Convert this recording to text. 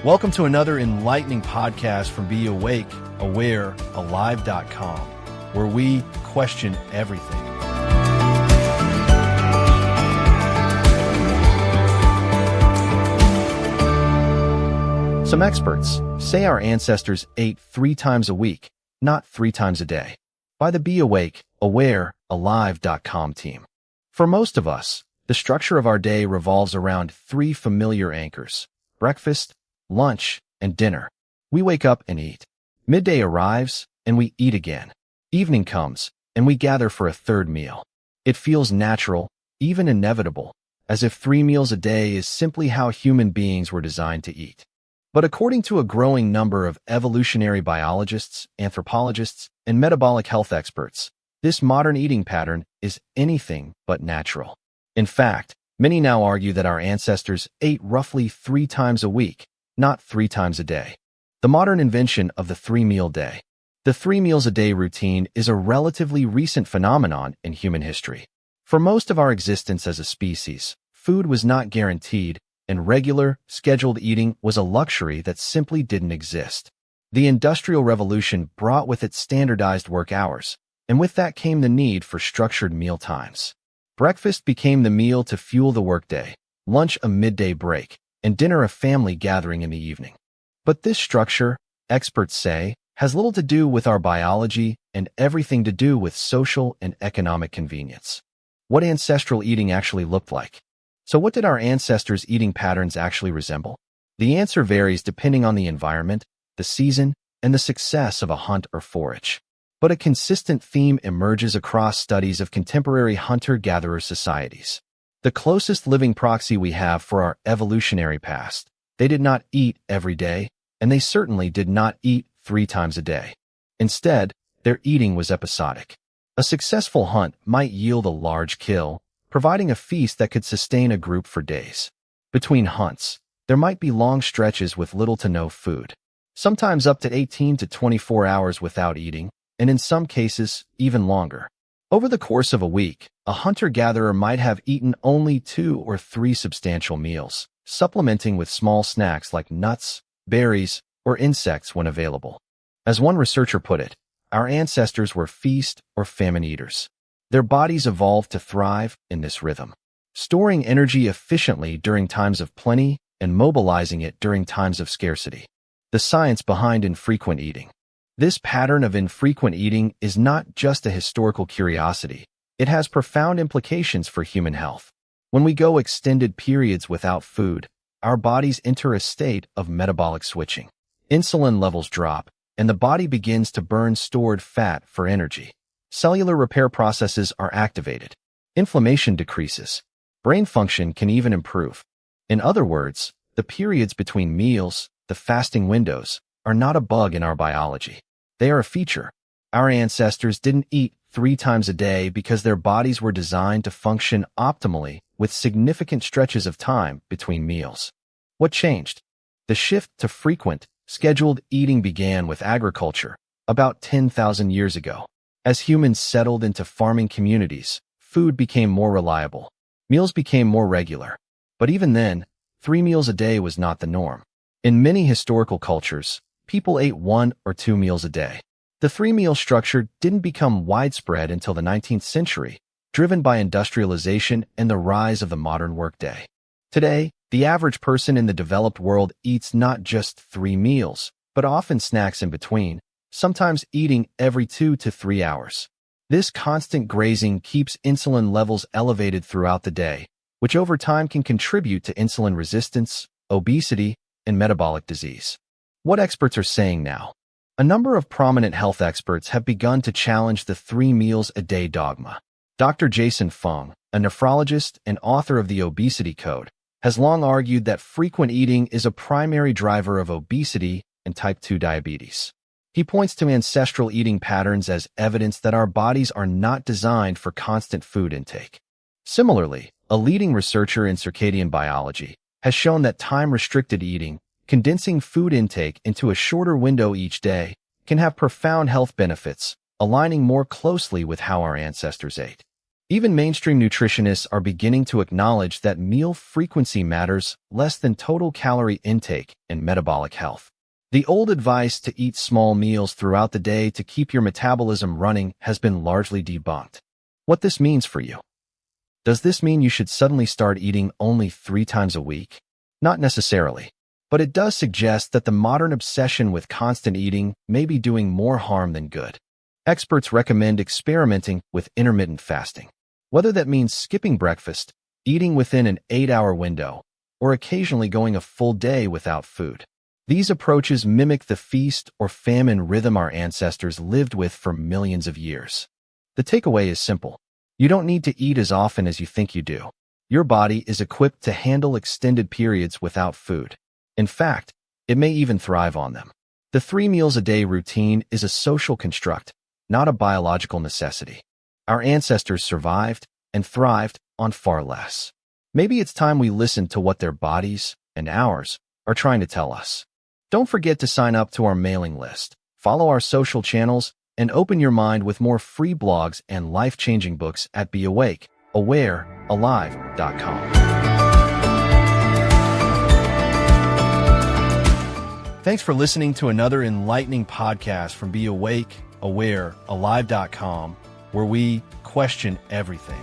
Welcome to another enlightening podcast from Be Awake, Aware, Alive.com, where we question everything. Some experts say our ancestors ate 3 times a week, not 3 times a day, by the Be Awake, Aware, Alive.com team. For most of us, the structure of our day revolves around 3 familiar anchors: breakfast, lunch, and dinner. We wake up and eat. Midday arrives, and we eat again. Evening comes, and we gather for a third meal. It feels natural, even inevitable, as if 3 meals a day is simply how human beings were designed to eat. But according to a growing number of evolutionary biologists, anthropologists, and metabolic health experts, this modern eating pattern is anything but natural. In fact, many now argue that our ancestors ate roughly 3 times a week, not 3 times a day. The modern invention of the 3-meal day. The 3 meals a day routine is a relatively recent phenomenon in human history. For most of our existence as a species, food was not guaranteed, and regular, scheduled eating was a luxury that simply didn't exist. The Industrial Revolution brought with it standardized work hours, and with that came the need for structured meal times. Breakfast became the meal to fuel the workday, lunch a midday break, and dinner a family gathering in the evening. But this structure, experts say, has little to do with our biology and everything to do with social and economic convenience. What ancestral eating actually looked like. So what did our ancestors' eating patterns actually resemble? The answer varies depending on the environment, the season, and the success of a hunt or forage. But a consistent theme emerges across studies of contemporary hunter-gatherer societies. The closest living proxy we have for our evolutionary past, they did not eat every day, and they certainly did not eat 3 times a day. Instead, their eating was episodic. A successful hunt might yield a large kill, providing a feast that could sustain a group for days. Between hunts, there might be long stretches with little to no food, sometimes up to 18 to 24 hours without eating, and in some cases, even longer. Over the course of a week, a hunter-gatherer might have eaten only 2 or 3 substantial meals, supplementing with small snacks like nuts, berries, or insects when available. As one researcher put it, our ancestors were feast or famine eaters. Their bodies evolved to thrive in this rhythm, storing energy efficiently during times of plenty and mobilizing it during times of scarcity. The science behind infrequent eating. This pattern of infrequent eating is not just a historical curiosity. It has profound implications for human health. When we go extended periods without food, our bodies enter a state of metabolic switching. Insulin levels drop, and the body begins to burn stored fat for energy. Cellular repair processes are activated. Inflammation decreases. Brain function can even improve. In other words, the periods between meals, the fasting windows, are not a bug in our biology. They are a feature. Our ancestors didn't eat 3 times a day because their bodies were designed to function optimally with significant stretches of time between meals. What changed? The shift to frequent, scheduled eating began with agriculture about 10,000 years ago. As humans settled into farming communities, food became more reliable. Meals became more regular. But even then, 3 meals a day was not the norm. In many historical cultures, people ate 1 or 2 meals a day. The 3-meal structure didn't become widespread until the 19th century, driven by industrialization and the rise of the modern workday. Today, the average person in the developed world eats not just 3 meals, but often snacks in between, sometimes eating every 2 to 3 hours. This constant grazing keeps insulin levels elevated throughout the day, which over time can contribute to insulin resistance, obesity, and metabolic disease. What experts are saying now? A number of prominent health experts have begun to challenge the 3 meals a day dogma. Dr. Jason Fung, a nephrologist and author of the Obesity Code, has long argued that frequent eating is a primary driver of obesity and type 2 diabetes. He points to ancestral eating patterns as evidence that our bodies are not designed for constant food intake. Similarly, a leading researcher in circadian biology has shown that time-restricted eating, condensing food intake into a shorter window each day, can have profound health benefits, aligning more closely with how our ancestors ate. Even mainstream nutritionists are beginning to acknowledge that meal frequency matters less than total calorie intake in metabolic health. The old advice to eat small meals throughout the day to keep your metabolism running has been largely debunked. What this means for you. Does this mean you should suddenly start eating only 3 times a week? Not necessarily. But it does suggest that the modern obsession with constant eating may be doing more harm than good. Experts recommend experimenting with intermittent fasting. Whether that means skipping breakfast, eating within an 8-hour window, or occasionally going a full day without food. These approaches mimic the feast or famine rhythm our ancestors lived with for millions of years. The takeaway is simple. You don't need to eat as often as you think you do. Your body is equipped to handle extended periods without food. In fact, it may even thrive on them. The 3 meals a day routine is a social construct, not a biological necessity. Our ancestors survived and thrived on far less. Maybe it's time we listen to what their bodies and ours are trying to tell us. Don't forget to sign up to our mailing list, follow our social channels, and open your mind with more free blogs and life-changing books at BeAwakeAwareAlive.com. Thanks for listening to another enlightening podcast from BeAwakeAwareAlive.com, where we question everything.